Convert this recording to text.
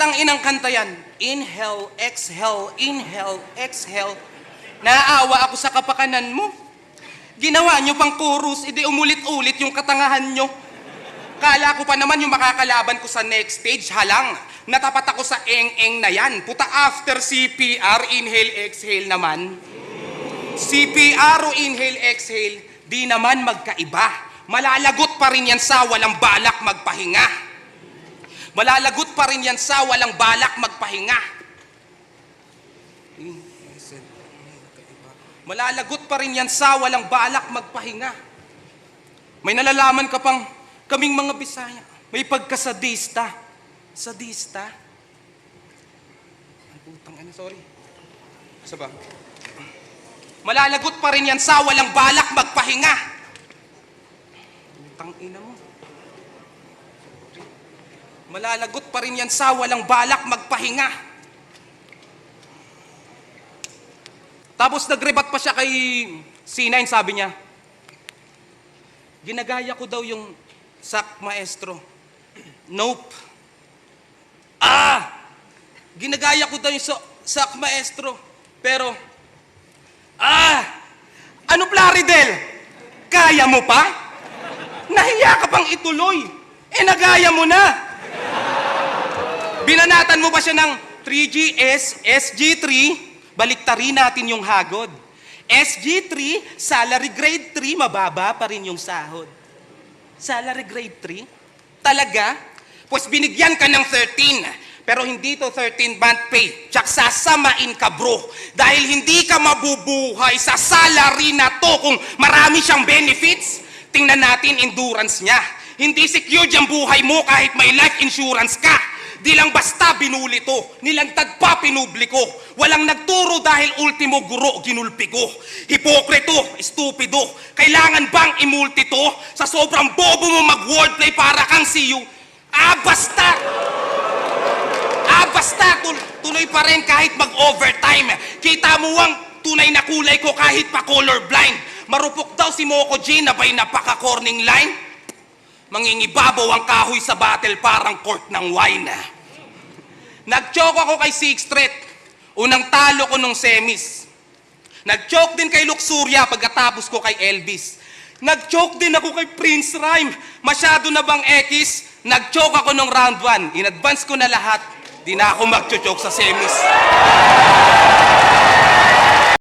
Putang inang kanta yan. Inhale, exhale, inhale, exhale. Naaawa ako sa kapakanan mo. Ginawa nyo pang chorus, edi umulit-ulit yung katangahan nyo. Kala ko pa naman yung makakalaban ko sa next stage, halang. Natapat ako sa eng-eng na yan. Puta, after CPR, inhale, exhale naman. CPR o inhale, exhale, di naman magkaiba. Malalagot pa rin yan sa walang balak magpahinga. Malalagot pa rin yan sa walang balak magpahinga. Malalagot pa rin yan sa walang balak magpahinga. May nalalaman ka pang kaming mga Bisaya. May pagkasadista. Sadista? Ay, putang ina, sorry. Isa ba? Malalagot pa rin yan sa walang balak magpahinga. Putang ina mo. Malalagot pa rin yan sa walang balak magpahinga. Tapos nagrebat pa siya kay C9, sabi niya, ginagaya ko daw yung sak maestro. Nope. Ginagaya ko daw yung sak maestro. Pero, ano Plaridel? Kaya mo pa? Nahiya ka pang ituloy. Nagaya mo na. Binanatan mo ba siya ng 3GS, SG3, baliktarin natin yung hagod. SG3, salary grade 3, mababa pa rin yung sahod. Salary grade 3? Talaga? Pues binigyan ka ng 13, pero hindi to 13-month pay. Tsak sasamain ka bro, dahil hindi ka mabubuhay sa salary na to kung marami siyang benefits. Tingnan natin endurance niya. Hindi secured yung buhay mo kahit may life insurance ka. Di lang basta binuli to, nilantad pa pinubliko. Walang nagturo dahil ultimo guro ginulpi ko. Hipokrito, estupido, kailangan bang imulti to? Sa sobrang bobo mo mag-wordplay para kang siyo. Basta, tuloy pa rin kahit mag-overtime. Kita mo ang tunay na kulay ko kahit pa colorblind. Marupok daw si Moko J na ba'y napaka-corning line? Mangingibabaw ang kahoy sa battle parang court ng wine. Nag-choke ako kay Sixth Street. Unang talo ko nung semis. Nag-choke din kay Luxuria pagkatapos ko kay Elvis. Nag-choke din ako kay Prince Rhyme. Masyado na bang X? Nag-choke ako nung round 1. In advance ko na lahat. Di na ako mag-choke sa semis.